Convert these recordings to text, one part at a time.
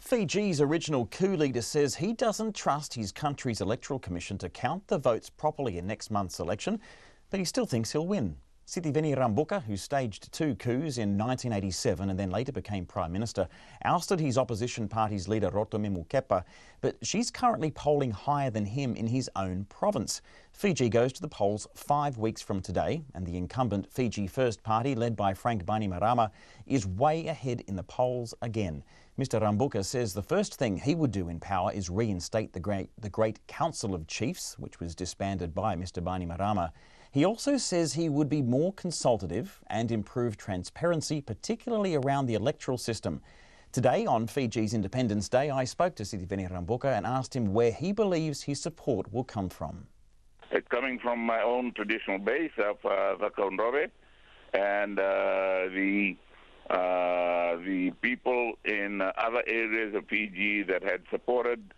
Fiji's original coup leader says he doesn't trust his country's electoral commission to count the votes properly in next month's election, but he still thinks he'll win. Sitiveni Rabuka, who staged 2 coups in 1987 and then later became Prime Minister, ousted his opposition party's leader Rotome Mukepa, but she's currently polling higher than him in his own province. Fiji goes to the polls 5 weeks from today, and the incumbent Fiji First Party, led by Frank Bainimarama, is way ahead in the polls again. Mr Rabuka says the first thing he would do in power is reinstate the Great Council of Chiefs, which was disbanded by Mr Bainimarama. He also says he would be more consultative and improve transparency, particularly around the electoral system. Today, on Fiji's Independence Day, I spoke to Sitiveni Rabuka and asked him where he believes his support will come from. It's coming from my own traditional base of Vakondrove and the people in other areas of Fiji that had supported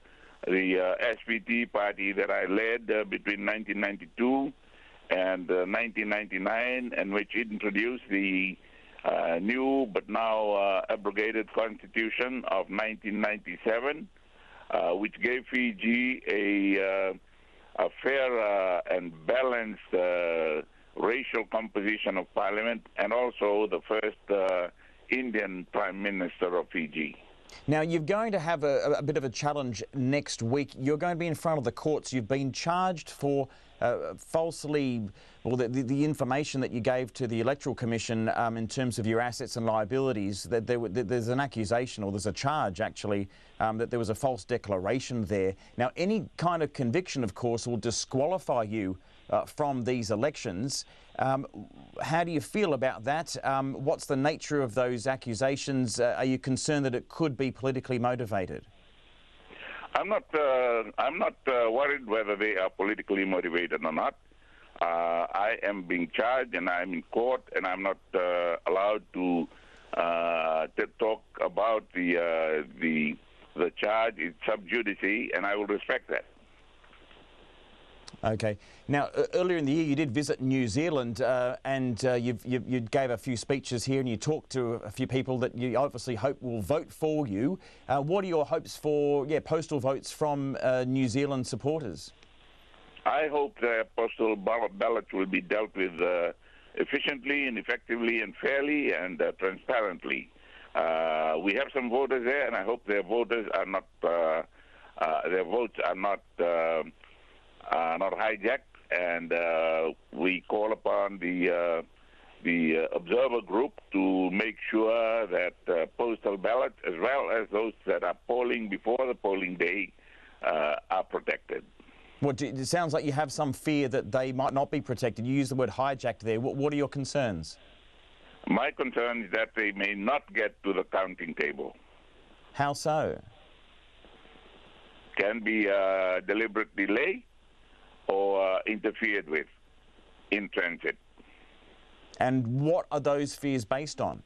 the SPT party that I led between 1992 and 1999, and which introduced the new but now abrogated Constitution of 1997, which gave Fiji a fair and balanced racial composition of parliament, and also the first Indian Prime Minister of Fiji. Now, you're going to have a bit of a challenge next week. You're going to be in front of the courts. You've been charged for falsely, well, the information that you gave to the Electoral Commission in terms of your assets and liabilities, that there's an accusation, or there's a charge actually, that there was a false declaration there. Now, any kind of conviction, of course, will disqualify you from these elections. How do you feel about that? What's the nature of those accusations? Are you concerned that it could be politically motivated? I'm not worried whether they are politically motivated or not. I am being charged, and I'm in court, and I'm not allowed to talk about the charge. It's sub judice, and I will respect that. Okay. Now, earlier in the year, you did visit New Zealand, and you gave a few speeches here, and you talked to a few people that you obviously hope will vote for you. What are your hopes for, postal votes from New Zealand supporters? I hope the postal ballots will be dealt with efficiently and effectively and fairly and transparently. We have some voters there, and I hope their voters are not, their votes are not hijacked, and we call upon the observer group to make sure that postal ballots, as well as those that are polling before the polling day, are protected. It sounds like you have some fear that they might not be protected. You use the word hijacked there. What are your concerns? My concern is that they may not get to the counting table. How so? Can be deliberate delay or interfered with in transit. And what are those fears based on?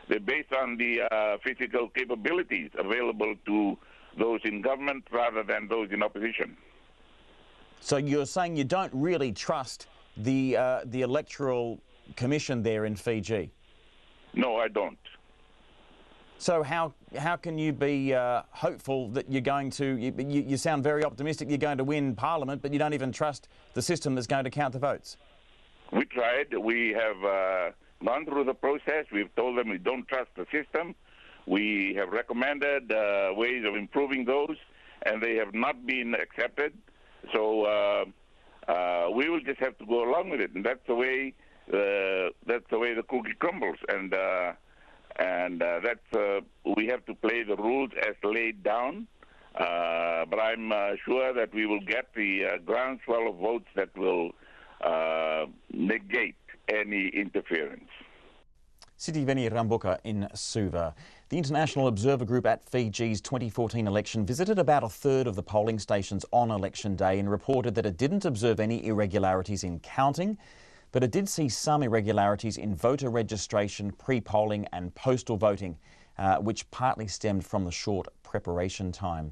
They're based on the physical capabilities available to those in government rather than those in opposition. So you're saying you don't really trust the Electoral Commission there in Fiji? No, I don't. So how can you be hopeful that you're going to, you sound very optimistic you're going to win Parliament, but you don't even trust the system that's going to count the votes? We tried. We have gone through the process. We've told them we don't trust the system. We have recommended ways of improving those, and they have not been accepted. So we will just have to go along with it, and that's the way the cookie crumbles. And we have to play the rules as laid down, but I'm sure that we will get the groundswell of votes that will negate any interference. Sitiveni Rabuka in Suva. The International Observer Group at Fiji's 2014 election visited about a third of the polling stations on election day and reported that it didn't observe any irregularities in counting, but it did see some irregularities in voter registration, pre-polling and postal voting, which partly stemmed from the short preparation time.